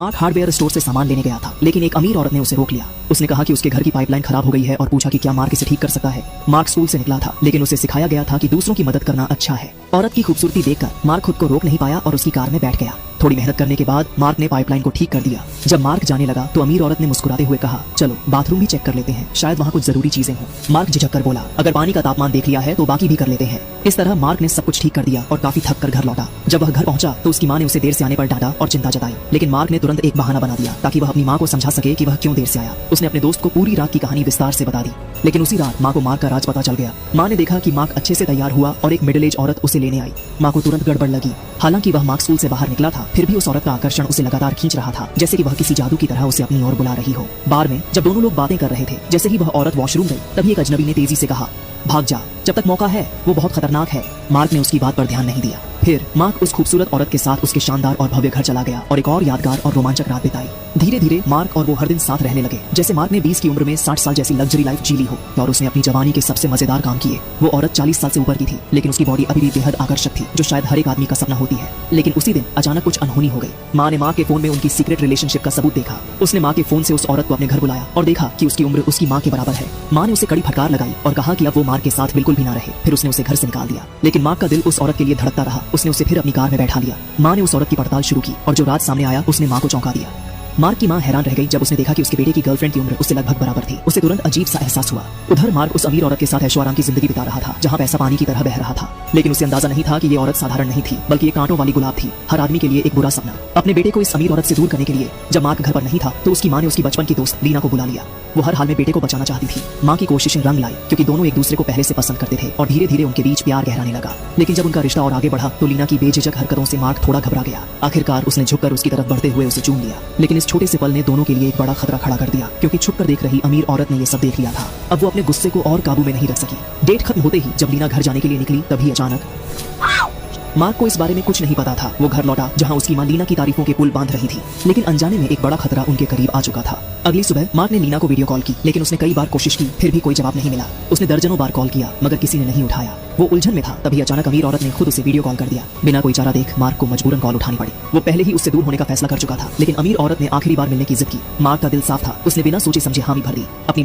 Mark hardware store से सामान लेने गया था, लेकिन एक अमीर औरत ने उसे रोक लिया। उसने कहा कि उसके घर की पाइपलाइन खराब हो गई है और पूछा कि क्या मार्क इसे ठीक कर सकता है। मार्क स्कूल से निकला था, लेकिन उसे सिखाया गया था कि दूसरों की मदद करना अच्छा है। औरत की खूबसूरती देखकर मार्क खुद को रोक नहीं पाया और उसकी कार में बैठ गया। थोड़ी मेहनत करने के बाद मार्क ने पाइपलाइन को ठीक कर दिया। जब मार्क जाने लगा तो अमीर औरत ने मुस्कुराते हुए कहा, चलो बाथरूम भी चेक कर लेते हैं, शायद वहाँ कुछ जरूरी चीजें हों। मार्क झिझक कर बोला, अगर पानी का तापमान देख लिया है तो बाकी भी कर लेते हैं। इस तरह मार्क ने सब कुछ ठीक कर दिया और काफी थक कर घर लौटा। जब वह घर पहुंचा तो उसकी माँ ने उसे देर से आने पर डांटा और चिंता जताई, लेकिन मार्क ने तुरंत एक बहाना बना दिया ताकि वह अपनी माँ को समझा सके कि वह क्यों देर से आया। उसने अपने दोस्त को पूरी रात की कहानी विस्तार से बता दी, लेकिन उसी रात माँ को मार्क का राज पता चल गया। माँ ने देखा कि मार्क अच्छे से तैयार हुआ और एक मिडिल एज औरत उसे लेने आई। माँ को तुरंत गड़बड़ लगी। हालांकि वह मार्क स्कूल से बाहर निकला था, फिर भी उस औरत का आकर्षण उसे लगातार खींच रहा था, जैसे कि वह किसी जादू की तरह उसे अपनी ओर बुला रही हो। बार में जब दोनों लोग बातें कर रहे थे, जैसे ही वह औरत वॉशरूम गई, तभी एक अजनबी ने तेजी से कहा, भाग जा, जब तक मौका है, वो बहुत खतरनाक है। मार्क ने उसकी बात पर ध्यान नहीं दिया। फिर मार्क उस खूबसूरत औरत के साथ उसके शानदार और भव्य घर चला गया और एक और यादगार और रोमांचक रात बिताई। धीरे धीरे मार्क और वो हर दिन साथ रहने लगे, जैसे मार्क ने 20 की उम्र में 60 साल जैसी लग्जरी लाइफ जी ली हो और उसने अपनी जवानी के सबसे मजेदार काम किए। वो औरत 40 साल से ऊपर की थी, लेकिन उसकी बॉडी अभी भी बेहद आकर्षक थी, जो शायद हर एक आदमी का सपना होती है। लेकिन उसी दिन अचानक कुछ अनहोनी हो गई। माँ ने माँ के फोन में उनकी सीक्रेट रिलेशनशिप का सबूत देखा। उसने माँ के फोन से उस औरत को अपने घर बुलाया और देखा कि उसकी उम्र उसकी माँ के बराबर है। माँ ने उसे कड़ी फटकार लगाई और कहा कि अब वो मार्क के साथ बिल्कुल भी ना रहे। फिर उसने उसे घर से निकाल दिया, लेकिन मार्क का दिल उस औरत के लिए धड़कता रहा। उसने उसे फिर अपनी कार में बैठा लिया। माँ ने उस औरत की पड़ताल शुरू की और जो रात सामने आया उसने माँ को चौंका दिया। मार्क की माँ हैरान रह गई जब उसने देखा कि उसके बेटे की गर्लफ्रेंड की उम्र उससे लगभग बराबर थी। उसे तुरंत अजीब सा एहसास हुआ। उधर मार्क उस अमीर औरत के साथ ऐशो आराम की जिंदगी बिता रहा था, जहाँ पैसा पानी की तरह बह रहा था। लेकिन उसे अंदाजा नहीं था कि ये औरत साधारण नहीं थी, बल्कि एक कांटों वाली गुलाब थी, हर आदमी के लिए एक बुरा सपना। अपने बेटे को इस अमीर औरत से दूर करने के लिए जब मार्क घर पर नहीं था, तो उसकी माँ ने उसकी बचपन की दोस्त लीना को बुला लिया। वो हर हाल में बेटे को बचाना चाहती थी। माँ की कोशिशें रंग लाई, क्योंकि दोनों एक दूसरे को पहले से पसंद करते थे और धीरे धीरे उनके बीच प्यार गहराने लगा। लेकिन जब उनका रिश्ता और आगे बढ़ा तो लीना की बेझिझक हरकतों से मार्क थोड़ा घबरा गया। आखिरकार उसने झुककर उसकी तरफ बढ़ते हुए उसे चूम लिया। लेकिन इस छोटे से पल ने दोनों के लिए एक बड़ा खतरा खड़ा कर दिया, क्योंकि छुपकर देख रही अमीर औरत ने ये सब देख लिया था। अब वो अपने गुस्से को और काबू में नहीं रख सकी। डेट खत्म होते ही जब लीना घर जाने के लिए निकली, तभी अचानक मार्क को इस बारे में कुछ नहीं पता था। वो घर लौटा जहां उसकी मां लीना की तारीफों के पुल बांध रही थी, लेकिन अनजाने में एक बड़ा खतरा उनके करीब आ चुका था। अगली सुबह मार्क ने लीना को वीडियो कॉल की, लेकिन उसने कई बार कोशिश की, फिर भी कोई जवाब नहीं मिला। उसने दर्जनों बार कॉल किया, मगर किसी ने नहीं उठाया। वो उलझन में था, तभी अचानक अमीर औरत ने खुद उसे वीडियो कॉल कर दिया। बिना कोई चारा देख मार्क को मजबूरन कॉल उठानी पड़ी। वो पहले ही उससे दूर होने का फैसला कर चुका था, लेकिन अमीर औरत ने आखिरी बार मिलने की जिद की। मार्क का दिल साफ था, उसने बिना सोचे समझे हामी भर दी। अपनी